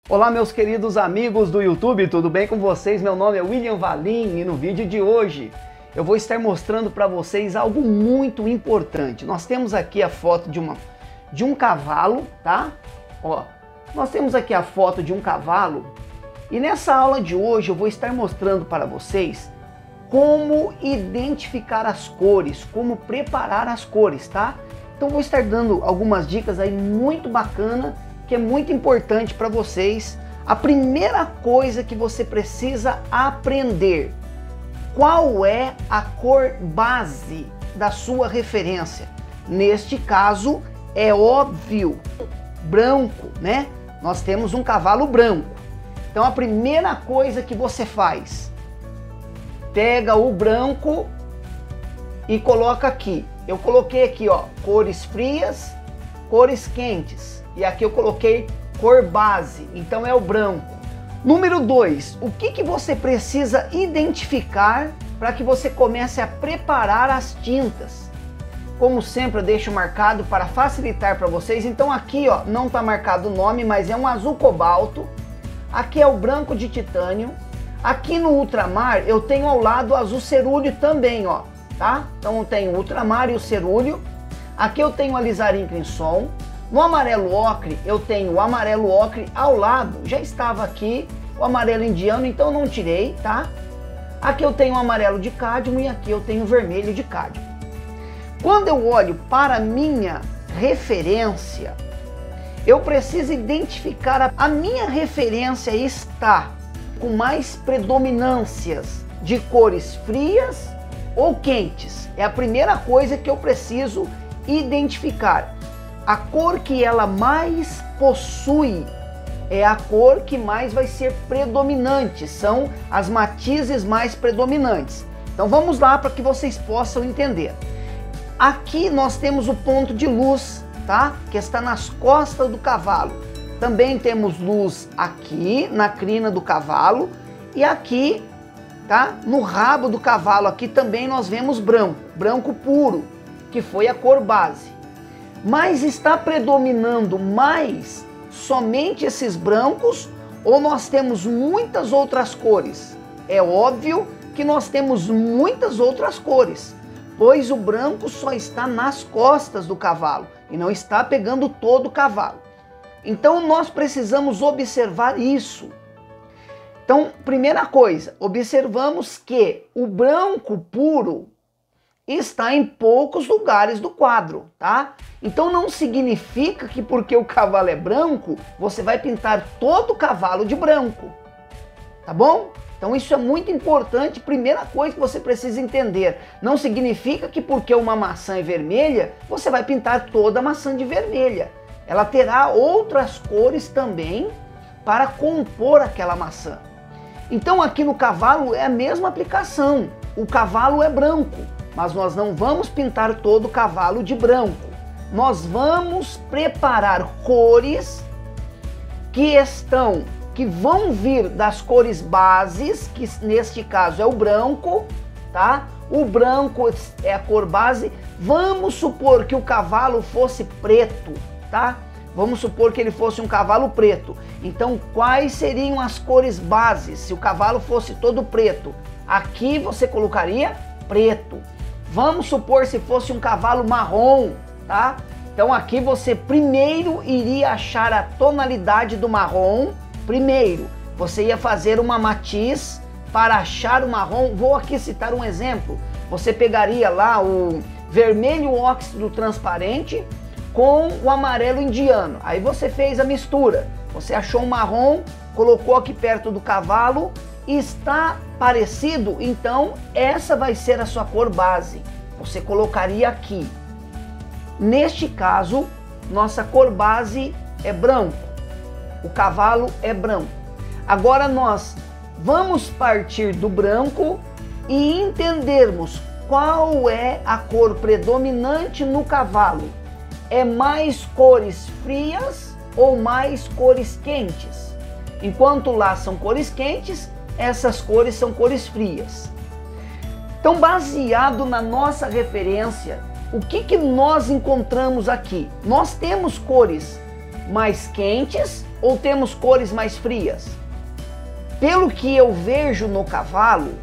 Olá meus queridos amigos do YouTube, tudo bem com vocês? Meu nome é William Valim e no vídeo de hoje eu vou estar mostrando para vocês algo muito importante. Nós temos aqui a foto de um cavalo, tá? Ó, nós temos aqui a foto de um cavalo e nessa aula de hoje eu vou estar mostrando para vocês como identificar as cores, como preparar as cores, tá? Então vou estar dando algumas dicas aí muito bacana, que é muito importante para vocês. A primeira coisa que você precisa aprender, qual é a cor base da sua referência? Neste caso é óbvio, branco, né? Nós temos um cavalo branco. Então a primeira coisa que você faz, pega o branco e coloca aqui. Eu coloquei aqui, ó, cores frias, cores quentes. E aqui eu coloquei cor base, então é o branco. Número 2, o que você precisa identificar para que você comece a preparar as tintas? Como sempre eu deixo marcado para facilitar para vocês. Então aqui, ó, não está marcado o nome, mas é um azul cobalto. Aqui é o branco de titânio. Aqui no ultramar eu tenho ao lado o azul cerúleo também, ó, tá? Então eu tenho o ultramar e o cerúleo. Aqui eu tenho o alizarim crimson. No amarelo ocre, eu tenho o amarelo ocre ao lado, já estava aqui o amarelo indiano, então não tirei, tá? Aqui eu tenho o amarelo de cádmio e aqui eu tenho o vermelho de cádmio. Quando eu olho para a minha referência, eu preciso identificar a minha referência está com mais predominâncias de cores frias ou quentes. É a primeira coisa que eu preciso identificar. A cor que ela mais possui é a cor que mais vai ser predominante, são as matizes mais predominantes. Então vamos lá para que vocês possam entender. Aqui nós temos o ponto de luz, tá? Que está nas costas do cavalo. Também temos luz aqui na crina do cavalo e aqui, tá? No rabo do cavalo aqui também nós vemos branco, branco puro, que foi a cor base. Mas está predominando mais somente esses brancos ou nós temos muitas outras cores? É óbvio que nós temos muitas outras cores, pois o branco só está nas costas do cavalo e não está pegando todo o cavalo. Então nós precisamos observar isso. Então, primeira coisa, observamos que o branco puro está em poucos lugares do quadro, tá? Então não significa que porque o cavalo é branco, você vai pintar todo o cavalo de branco, tá bom? Então isso é muito importante, primeira coisa que você precisa entender. Não significa que porque uma maçã é vermelha, você vai pintar toda a maçã de vermelha. Ela terá outras cores também para compor aquela maçã. Então aqui no cavalo é a mesma aplicação. O cavalo é branco, mas nós não vamos pintar todo o cavalo de branco. Nós vamos preparar cores que vão vir das cores bases, que neste caso é o branco, tá? O branco é a cor base. Vamos supor que o cavalo fosse preto, tá? Vamos supor que ele fosse um cavalo preto. Então, quais seriam as cores bases se o cavalo fosse todo preto? Aqui você colocaria preto. Vamos supor se fosse um cavalo marrom, tá? Então aqui você primeiro iria achar a tonalidade do marrom. Primeiro, você ia fazer uma matiz para achar o marrom. Vou aqui citar um exemplo. Você pegaria lá o vermelho óxido transparente com o amarelo indiano. Aí você fez a mistura. Você achou um marrom, colocou aqui perto do cavalo. Está parecido, então essa vai ser a sua cor base. Você colocaria aqui. Neste caso, nossa cor base é branco. O cavalo é branco. Agora nós vamos partir do branco e entendermos qual é a cor predominante no cavalo. É mais cores frias ou mais cores quentes? Enquanto lá são cores quentes, essas cores são cores frias. Então, baseado na nossa referência, o que nós encontramos aqui? Nós temos cores mais quentes ou temos cores mais frias? Pelo que eu vejo no cavalo,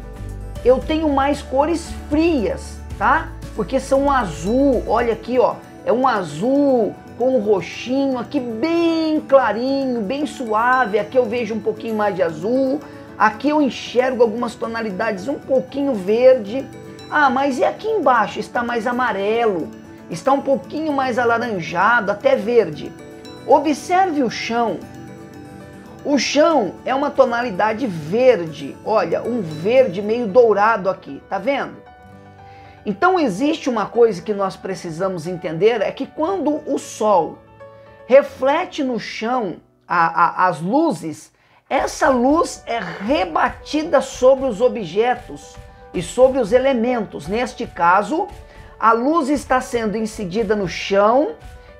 eu tenho mais cores frias, tá? Porque são azul, olha aqui, ó, é um azul com um roxinho aqui bem clarinho, bem suave. Aqui eu vejo um pouquinho mais de azul, aqui eu enxergo algumas tonalidades um pouquinho verde. Ah, mas e aqui embaixo? Está mais amarelo, está um pouquinho mais alaranjado, até verde. Observe o chão. O chão é uma tonalidade verde, olha, um verde meio dourado aqui, tá vendo? Então existe uma coisa que nós precisamos entender, é que quando o sol reflete no chão as luzes, essa luz é rebatida sobre os objetos e sobre os elementos. Neste caso, a luz está sendo incidida no chão,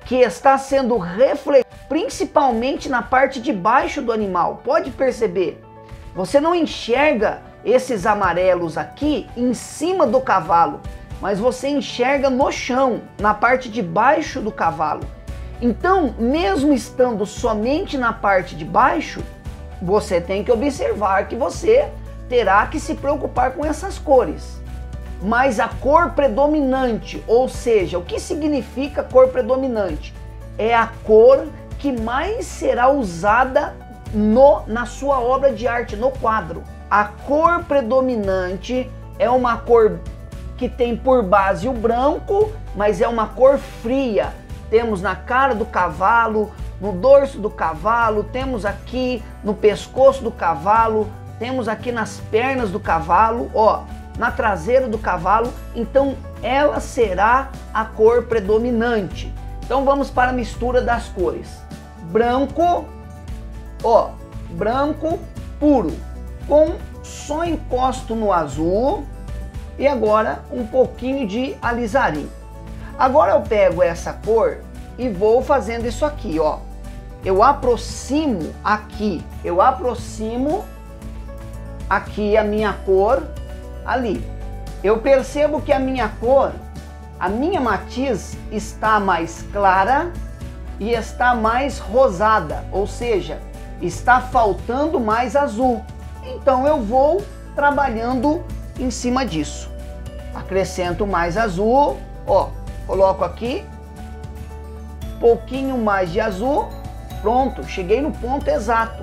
que está sendo refletida principalmente na parte de baixo do animal. Pode perceber, você não enxerga esses amarelos aqui em cima do cavalo, mas você enxerga no chão, na parte de baixo do cavalo. Então, mesmo estando somente na parte de baixo, você tem que observar que você terá que se preocupar com essas cores. Mas a cor predominante, ou seja, o que significa cor predominante? É a cor que mais será usada na sua obra de arte, no quadro. A cor predominante é uma cor que tem por base o branco, mas é uma cor fria. Temos na cara do cavalo, no dorso do cavalo, temos aqui no pescoço do cavalo, temos aqui nas pernas do cavalo, ó, na traseira do cavalo. Então ela será a cor predominante. Então vamos para a mistura das cores. Branco, ó, branco puro, com só encosto no azul e agora um pouquinho de alizarim. Agora eu pego essa cor e vou fazendo isso aqui, ó. Eu aproximo aqui a minha cor ali. Eu percebo que a minha cor, a minha matiz está mais clara e está mais rosada, ou seja, está faltando mais azul. Então eu vou trabalhando em cima disso. Acrescento mais azul, ó, coloco aqui, pouquinho mais de azul, pronto, cheguei no ponto exato.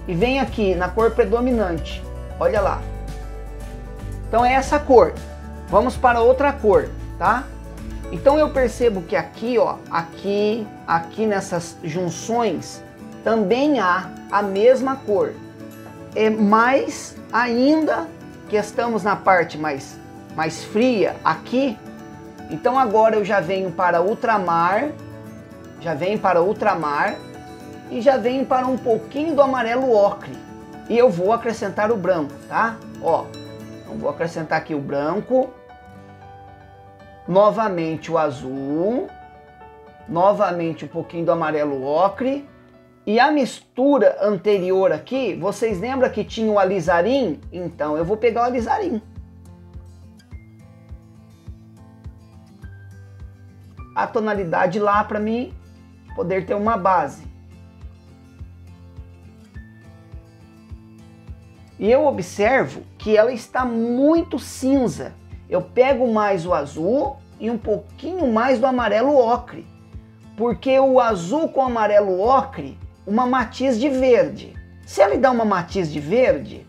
E vem aqui na cor predominante, olha lá. Então é essa cor. Vamos para outra cor, tá? Então eu percebo que aqui, ó, aqui nessas junções também há a mesma cor. É mais ainda que estamos na parte mais fria aqui. Então agora eu já venho para ultramar, e já venho para um pouquinho do amarelo ocre. E eu vou acrescentar o branco, tá? Ó, então vou acrescentar aqui o branco, novamente o azul, novamente um pouquinho do amarelo ocre. E a mistura anterior aqui, vocês lembram que tinha o alizarim? Então eu vou pegar o alizarim. A tonalidade lá para mim poder ter uma base. E eu observo que ela está muito cinza. Eu pego mais o azul e um pouquinho mais do amarelo ocre. Porque o azul com o amarelo ocre, uma matiz de verde. Se ele dá uma matiz de verde,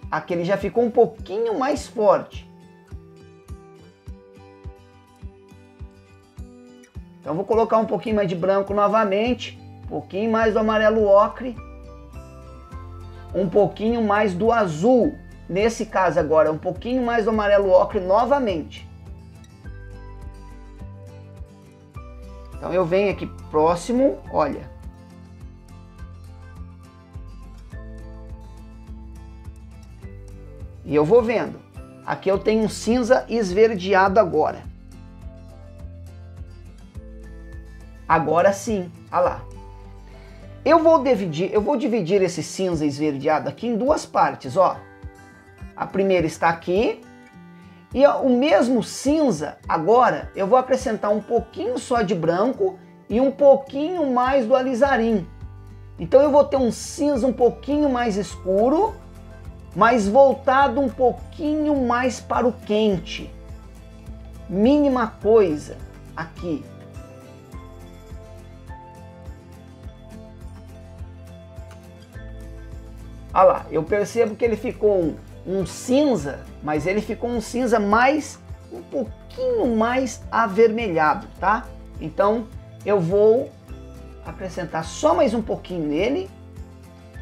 aquele já ficou um pouquinho mais forte. Então vou colocar um pouquinho mais de branco novamente, um pouquinho mais do amarelo ocre, um pouquinho mais do azul. Nesse caso agora, um pouquinho mais do amarelo ocre novamente. Então eu venho aqui próximo, olha. E eu vou vendo. Aqui eu tenho um cinza esverdeado agora. Agora sim, olha lá. Eu vou dividir esse cinza esverdeado aqui em duas partes, ó. A primeira está aqui. E o mesmo cinza, agora, eu vou acrescentar um pouquinho só de branco e um pouquinho mais do alizarim. Então eu vou ter um cinza um pouquinho mais escuro, mas voltado um pouquinho mais para o quente. Mínima coisa aqui. Olha lá, eu percebo que ele ficou um cinza, mas ele ficou um cinza um pouquinho mais avermelhado, tá? Então eu vou acrescentar só mais um pouquinho nele,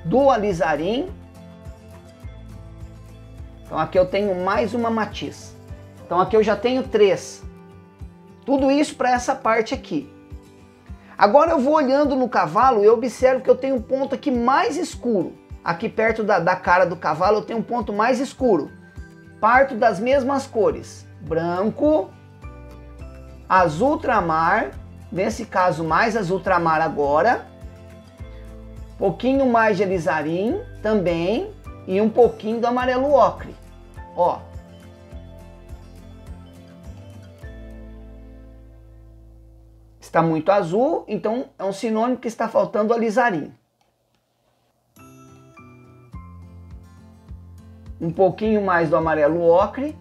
do alizarim. Então aqui eu tenho mais uma matiz. Então aqui eu já tenho 3. Tudo isso para essa parte aqui. Agora eu vou olhando no cavalo e eu observo que eu tenho um ponto aqui mais escuro. Aqui perto da cara do cavalo eu tenho um ponto mais escuro. Parto das mesmas cores. Branco, azul ultramar, nesse caso mais azul ultramar agora. Pouquinho mais de alizarim também e um pouquinho do amarelo ocre. Ó. Está muito azul, então é um sinônimo que está faltando alizarim. Um pouquinho mais do amarelo ocre.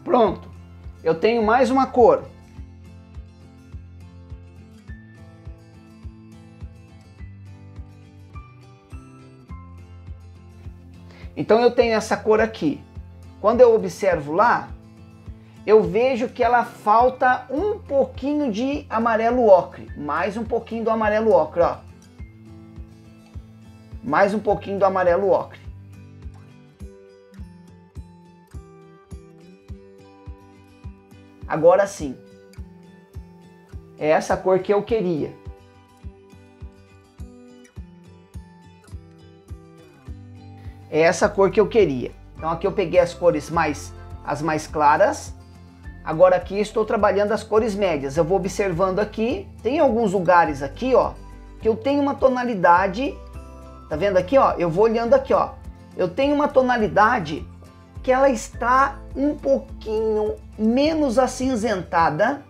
Pronto. Eu tenho mais uma cor. Então eu tenho essa cor aqui. Quando eu observo lá, eu vejo que ela falta um pouquinho de amarelo ocre. Mais um pouquinho do amarelo ocre, ó. Mais um pouquinho do amarelo ocre. Agora sim. É essa cor que eu queria. É essa cor que eu queria. Então aqui eu peguei as cores as mais claras. Agora aqui estou trabalhando as cores médias. Eu vou observando aqui. Tem alguns lugares aqui, ó, que eu tenho uma tonalidade. Tá vendo aqui, ó? Eu vou olhando aqui, ó. Eu tenho uma tonalidade que ela está um pouquinho menos acinzentada.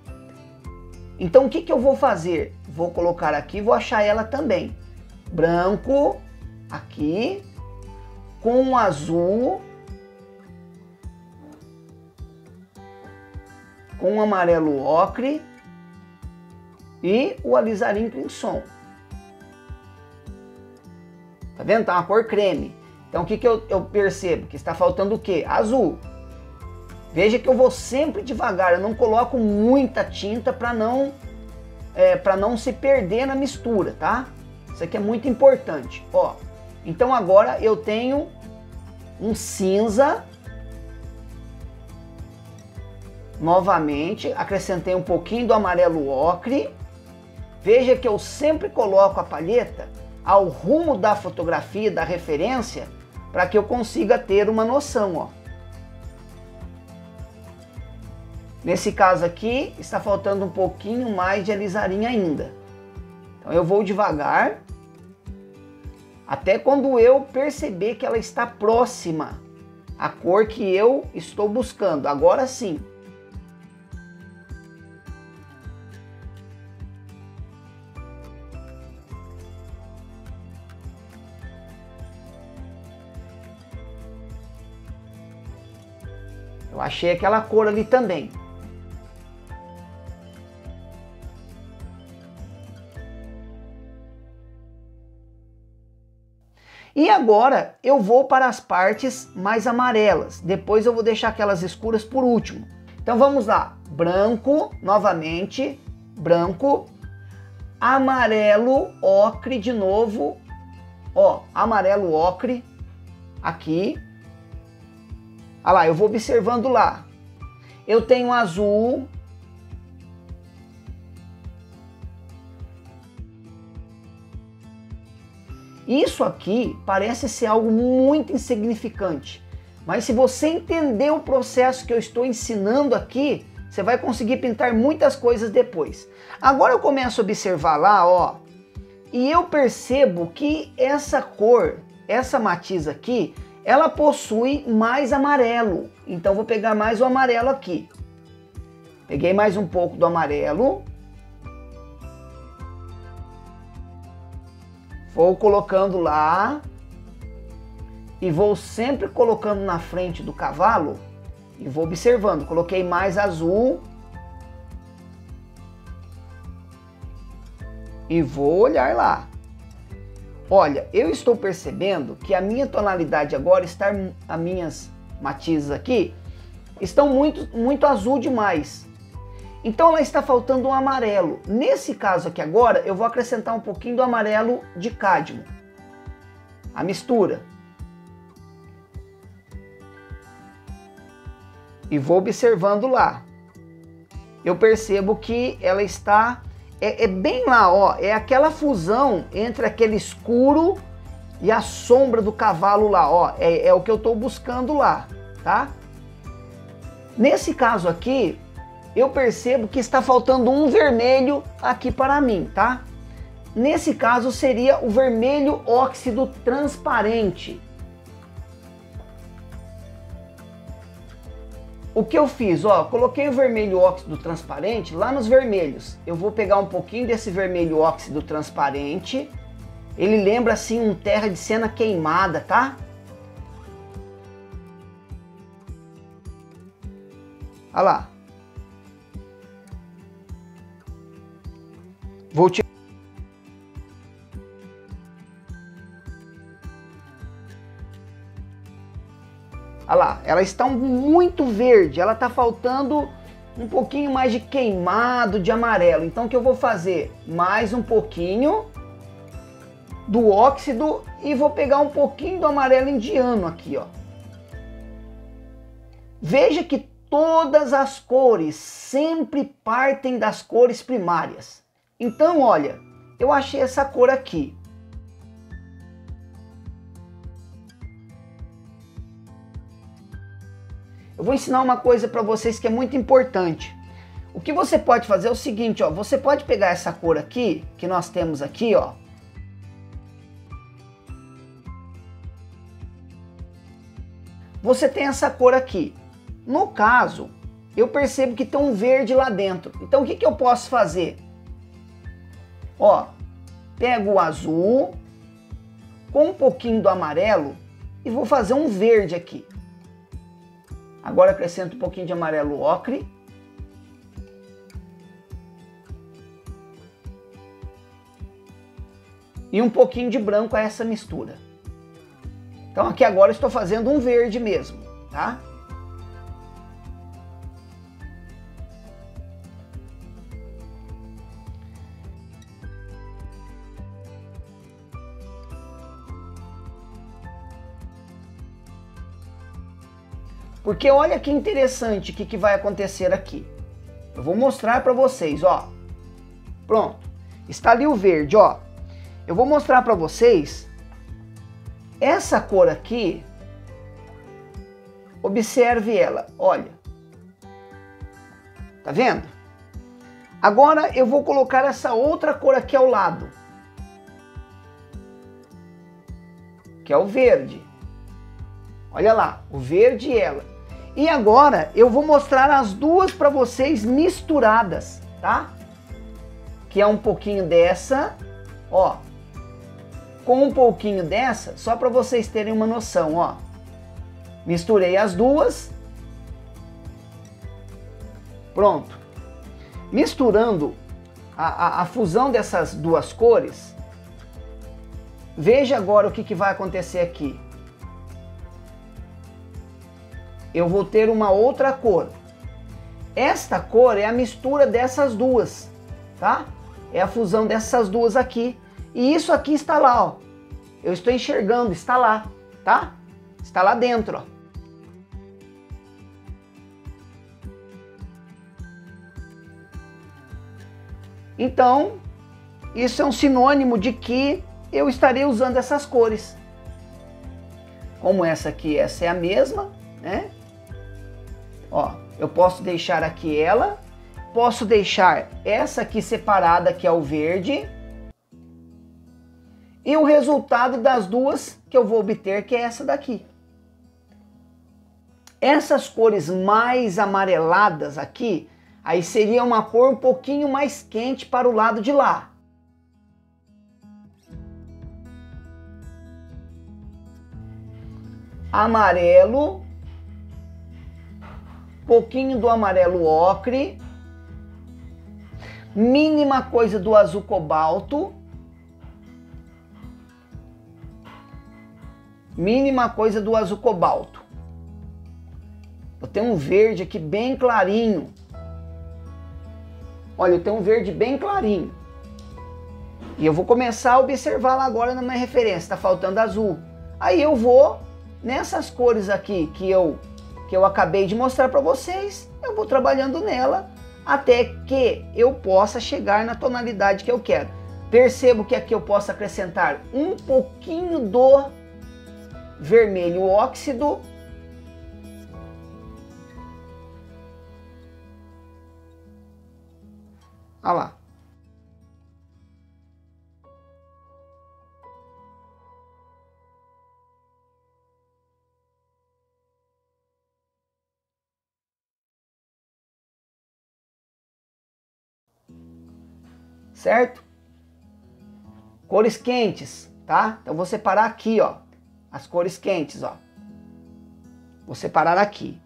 Então o que que eu vou fazer? Vou colocar aqui, vou achar ela também. Branco, aqui, com azul, com amarelo ocre e o alizarim crimson. Tá vendo? Tá uma cor creme. Então o que que eu percebo? Que está faltando o quê? Azul. Veja que eu vou sempre devagar, eu não coloco muita tinta para não se perder na mistura, tá? Isso aqui é muito importante, ó. Então agora eu tenho um cinza. Novamente, acrescentei um pouquinho do amarelo ocre. Veja que eu sempre coloco a palheta ao rumo da fotografia, da referência, para que eu consiga ter uma noção, ó. Nesse caso aqui, está faltando um pouquinho mais de alizarim ainda. Então eu vou devagar, até quando eu perceber que ela está próxima à cor que eu estou buscando. Agora sim. Eu achei aquela cor ali também. E agora eu vou para as partes mais amarelas. Depois eu vou deixar aquelas escuras por último. Então vamos lá. Branco, novamente. Branco. Amarelo, ocre de novo. Ó, amarelo, ocre. Aqui. Olha lá, eu vou observando lá. Eu tenho azul. Isso aqui parece ser algo muito insignificante. Mas se você entender o processo que eu estou ensinando aqui, você vai conseguir pintar muitas coisas depois. Agora eu começo a observar lá, ó, e eu percebo que essa cor, essa matiz aqui, ela possui mais amarelo. Então vou pegar mais o amarelo aqui. Peguei mais um pouco do amarelo. Vou colocando lá. E vou sempre colocando na frente do cavalo. E vou observando. Coloquei mais azul. E vou olhar lá. Olha, eu estou percebendo que a minha tonalidade agora está, as minhas matizes aqui, estão muito azul demais. Então ela está faltando um amarelo. Nesse caso aqui agora, eu vou acrescentar um pouquinho do amarelo de cádmio. A mistura. E vou observando lá. Eu percebo que ela está... É bem lá, ó. É aquela fusão entre aquele escuro e a sombra do cavalo lá, ó. É o que eu estou buscando lá, tá? Nesse caso aqui, eu percebo que está faltando um vermelho aqui para mim, tá? Nesse caso seria o vermelho óxido transparente. O que eu fiz, ó, coloquei o vermelho óxido transparente lá nos vermelhos. Eu vou pegar um pouquinho desse vermelho óxido transparente. Ele lembra assim um terra de cena queimada, tá? Olha lá. Vou tirar. Olha lá, ela está muito verde, ela está faltando um pouquinho mais de queimado, de amarelo. Então o que eu vou fazer? Mais um pouquinho do óxido e vou pegar um pouquinho do amarelo indiano aqui, ó. Veja que todas as cores sempre partem das cores primárias. Então, olha, eu achei essa cor aqui. Eu vou ensinar uma coisa para vocês que é muito importante. O que você pode fazer é o seguinte, ó, você pode pegar essa cor aqui, que nós temos aqui, ó. Você tem essa cor aqui. No caso, eu percebo que tem um verde lá dentro. Então o que eu posso fazer? Ó, pego o azul com um pouquinho do amarelo e vou fazer um verde aqui. Agora acrescento um pouquinho de amarelo ocre. E um pouquinho de branco a essa mistura. Então aqui agora eu estou fazendo um verde mesmo, tá? Porque olha que interessante o que vai acontecer aqui. Eu vou mostrar para vocês, ó. Pronto. Está ali o verde, ó. Eu vou mostrar para vocês essa cor aqui. Observe ela, olha. Tá vendo? Agora eu vou colocar essa outra cor aqui ao lado. Que é o verde. Olha lá, o verde e ela. E agora eu vou mostrar as duas para vocês misturadas, tá? Que é um pouquinho dessa, ó. Com um pouquinho dessa, só para vocês terem uma noção, ó. Misturei as duas. Pronto. Misturando a fusão dessas duas cores, veja agora o que vai acontecer aqui. Eu vou ter uma outra cor. Esta cor é a mistura dessas duas, tá? É a fusão dessas duas aqui. E isso aqui está lá, ó. Eu estou enxergando, está lá, tá? Está lá dentro, ó. Então, isso é um sinônimo de que eu estarei usando essas cores. Como essa aqui, essa é a mesma, né? Ó, Eu posso deixar aqui ela, posso deixar essa aqui separada, que é o verde, e o resultado das duas que eu vou obter, que é essa daqui. Essas cores mais amareladas aqui, aí seria uma cor um pouquinho mais quente para o lado de lá. Amarelo, pouquinho do amarelo ocre, mínima coisa do azul cobalto, mínima coisa do azul cobalto. Eu tenho um verde aqui bem clarinho. Olha, eu tenho um verde bem clarinho. E eu vou começar a observar lá agora na minha referência, está faltando azul. Aí eu vou nessas cores aqui que eu acabei de mostrar para vocês, eu vou trabalhando nela até que eu possa chegar na tonalidade que eu quero. Percebo que aqui eu posso acrescentar um pouquinho do vermelho óxido. Olha lá. Certo? Cores quentes, tá? Então vou separar aqui, ó, as cores quentes, ó. Vou separar aqui.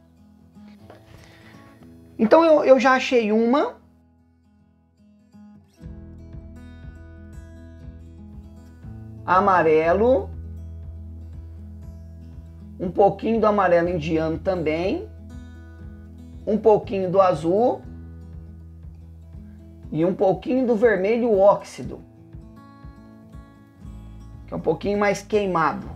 Então eu já achei uma. Amarelo. Um pouquinho do amarelo indiano também. Um pouquinho do azul. E um pouquinho do vermelho óxido, que é um pouquinho mais queimado.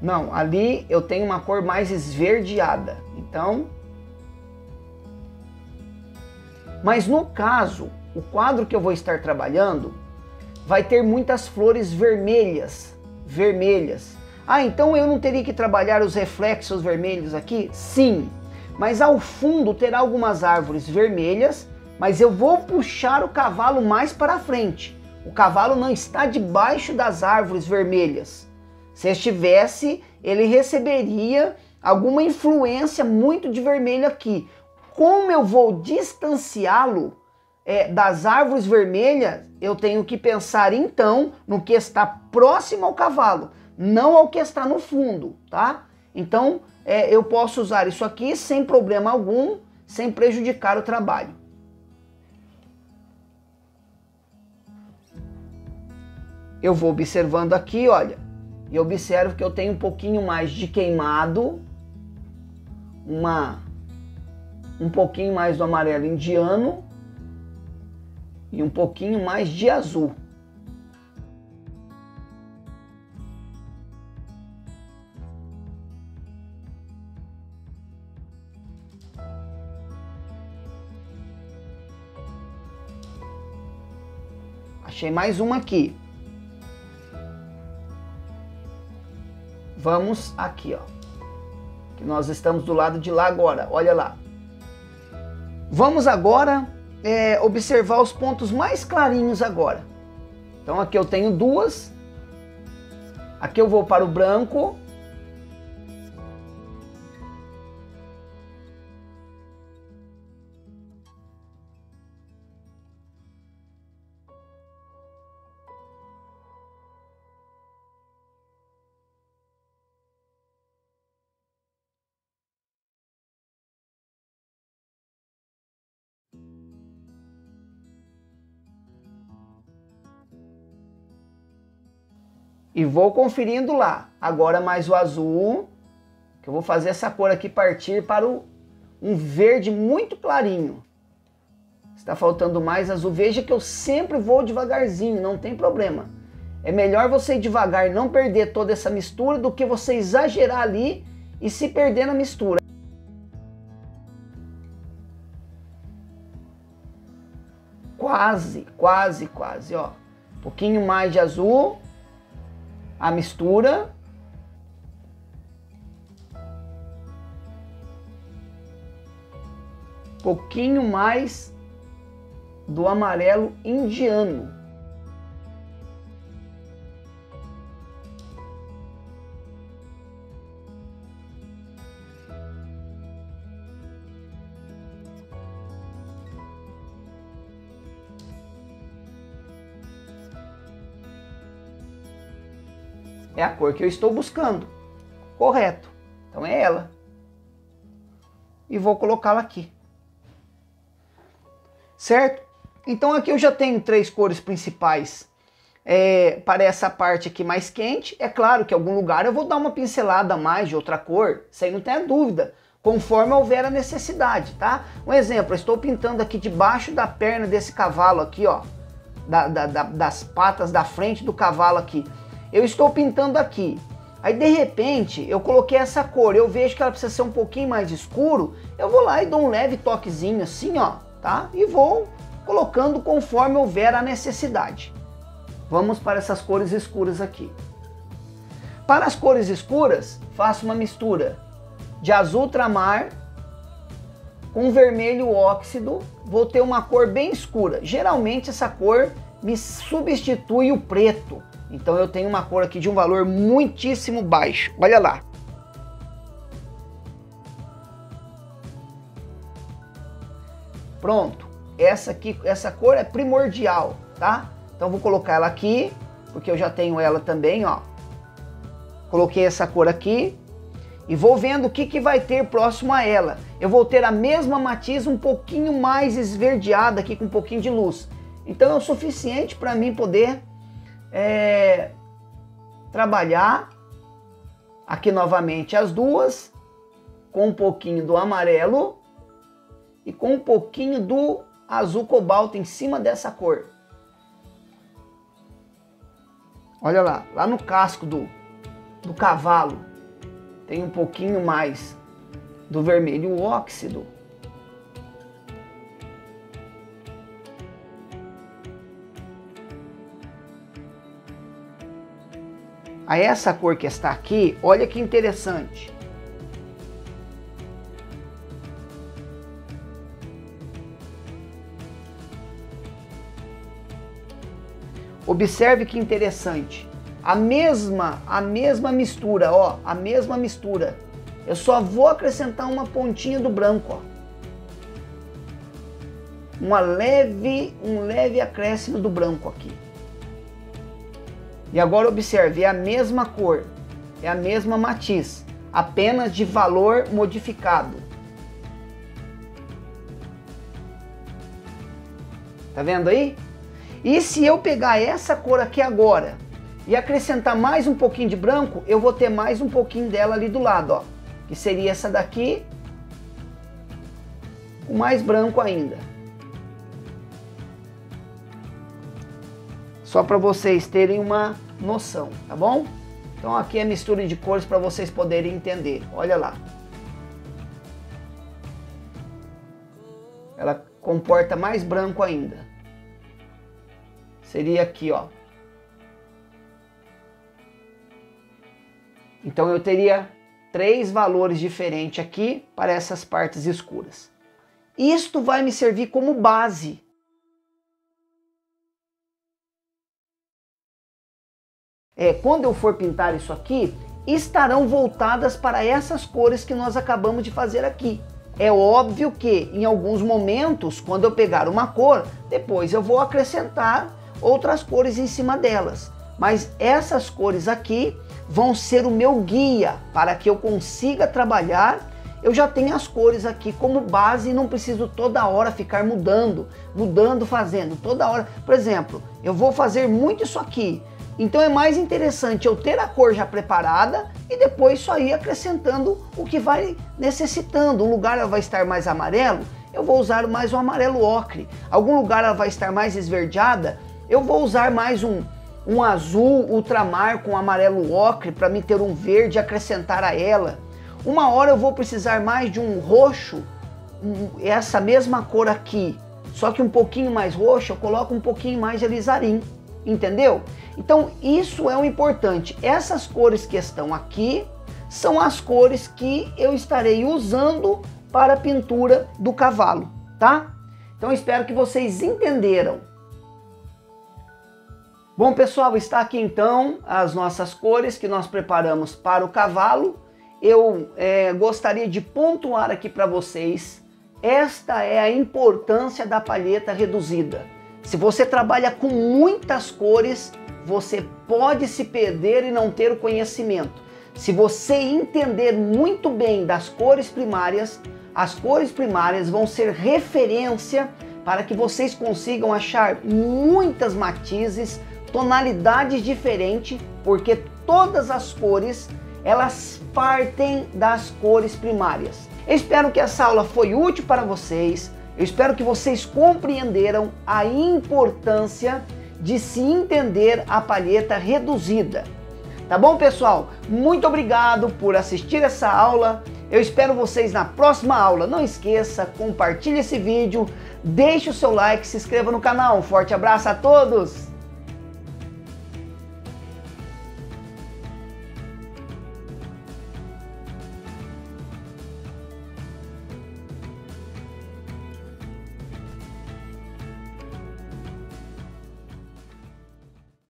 Não, ali eu tenho uma cor mais esverdeada. Então, mas no caso, o quadro que eu vou estar trabalhando vai ter muitas flores vermelhas. Ah, então eu não teria que trabalhar os reflexos vermelhos aqui? Sim. Mas ao fundo terá algumas árvores vermelhas, mas eu vou puxar o cavalo mais para frente. O cavalo não está debaixo das árvores vermelhas. Se estivesse, ele receberia alguma influência muito de vermelho aqui. Como eu vou distanciá-lo das árvores vermelhas, eu tenho que pensar então no que está próximo ao cavalo, não ao que está no fundo, tá? Então, eu posso usar isso aqui sem problema algum, sem prejudicar o trabalho. Eu vou observando aqui, olha, e observo que eu tenho um pouquinho mais de queimado, um pouquinho mais do amarelo indiano e um pouquinho mais de azul. Achei mais uma aqui. Vamos aqui, ó. Que nós estamos do lado de lá agora. Olha lá. Vamos agora observar os pontos mais clarinhos agora. Então aqui eu tenho duas. Aqui eu vou para o branco. E vou conferindo lá. Agora mais o azul, que eu vou fazer essa cor aqui partir para um verde muito clarinho. Está faltando mais azul. Veja que eu sempre vou devagarzinho, não tem problema. É melhor você ir devagar e não perder toda essa mistura do que você exagerar ali e se perder na mistura. Quase, quase, quase, ó. Um pouquinho mais de azul. A mistura. pouquinho mais do amarelo indiano. É a cor que eu estou buscando. Correto. Então é ela. E vou colocá-la aqui. Certo? Então aqui eu já tenho 3 cores principais para essa parte aqui mais quente. É claro que em algum lugar eu vou dar uma pincelada a mais de outra cor. Isso aí não tenha dúvida. Conforme houver a necessidade, tá? Um exemplo, eu estou pintando aqui debaixo da perna desse cavalo aqui, ó. Das patas da frente do cavalo aqui. Eu estou pintando aqui. Aí de repente eu coloquei essa cor, eu vejo que ela precisa ser um pouquinho mais escuro, eu vou lá e dou um leve toquezinho assim, ó, tá? E vou colocando conforme houver a necessidade. Vamos para essas cores escuras aqui. Para as cores escuras, faço uma mistura de azul ultramar com vermelho óxido, vou ter uma cor bem escura. Geralmente essa cor me substitui o preto. Então eu tenho uma cor aqui de um valor muitíssimo baixo. Olha lá. Pronto. Essa cor é primordial, tá? Então eu vou colocar ela aqui, porque eu já tenho ela também, ó. Coloquei essa cor aqui e vou vendo o que vai ter próximo a ela. Eu vou ter a mesma matiz um pouquinho mais esverdeada aqui com um pouquinho de luz. Então é o suficiente para mim poder trabalhar aqui novamente as duas com um pouquinho do amarelo e com um pouquinho do azul cobalto em cima dessa cor. Olha lá, lá no casco do cavalo tem um pouquinho mais do vermelho óxido. Aí essa cor que está aqui, olha que interessante. Observe que interessante. A mesma mistura, ó, a mesma mistura. Eu só vou acrescentar uma pontinha do branco, ó. Um leve acréscimo do branco aqui. E agora observe, é a mesma cor, é a mesma matiz, apenas de valor modificado. Tá vendo aí? E se eu pegar essa cor aqui agora e acrescentar mais um pouquinho de branco, eu vou ter mais um pouquinho dela ali do lado, ó. Que seria essa daqui, com mais branco ainda. Só para vocês terem uma noção, tá bom? Então aqui é a mistura de cores para vocês poderem entender. Olha lá. Ela comporta mais branco ainda. Seria aqui, ó. Então eu teria 3 valores diferentes aqui para essas partes escuras. Isto vai me servir como base. Quando eu for pintar isso aqui, estarão voltadas para essas cores que nós acabamos de fazer aqui. É óbvio que em alguns momentos, quando eu pegar uma cor, depois eu vou acrescentar outras cores em cima delas. Mas essas cores aqui vão ser o meu guia para que eu consiga trabalhar. Eu já tenho as cores aqui como base e não preciso toda hora ficar mudando, fazendo toda hora. Por exemplo, eu vou fazer muito isso aqui. Então é mais interessante eu ter a cor já preparada e depois só ir acrescentando o que vai necessitando. Um lugar ela vai estar mais amarelo, eu vou usar mais um amarelo ocre. Algum lugar ela vai estar mais esverdeada, eu vou usar mais um azul ultramar com amarelo ocre para me ter um verde e acrescentar a ela. Uma hora eu vou precisar mais de um roxo, essa mesma cor aqui, só que um pouquinho mais roxo, eu coloco um pouquinho mais de alizarim. Entendeu? Então isso é o importante. Essas cores que estão aqui são as cores que eu estarei usando para a pintura do cavalo. tá? Então eu espero que vocês entenderam. Bom, pessoal, está aqui então as nossas cores que nós preparamos para o cavalo. Eu gostaria de pontuar aqui para vocês, esta é a importância da palheta reduzida. Se você trabalha com muitas cores, você pode se perder e não ter o conhecimento. Se você entender muito bem das cores primárias, as cores primárias vão ser referência para que vocês consigam achar muitas matizes, tonalidades diferentes, porque todas as cores, elas partem das cores primárias. Eu espero que essa aula foi útil para vocês, eu espero que vocês compreenderam a importância de se entender a palheta reduzida. Tá bom, pessoal? Muito obrigado por assistir essa aula. Eu espero vocês na próxima aula. Não esqueça, compartilhe esse vídeo, deixe o seu like, se inscreva no canal. Um forte abraço a todos!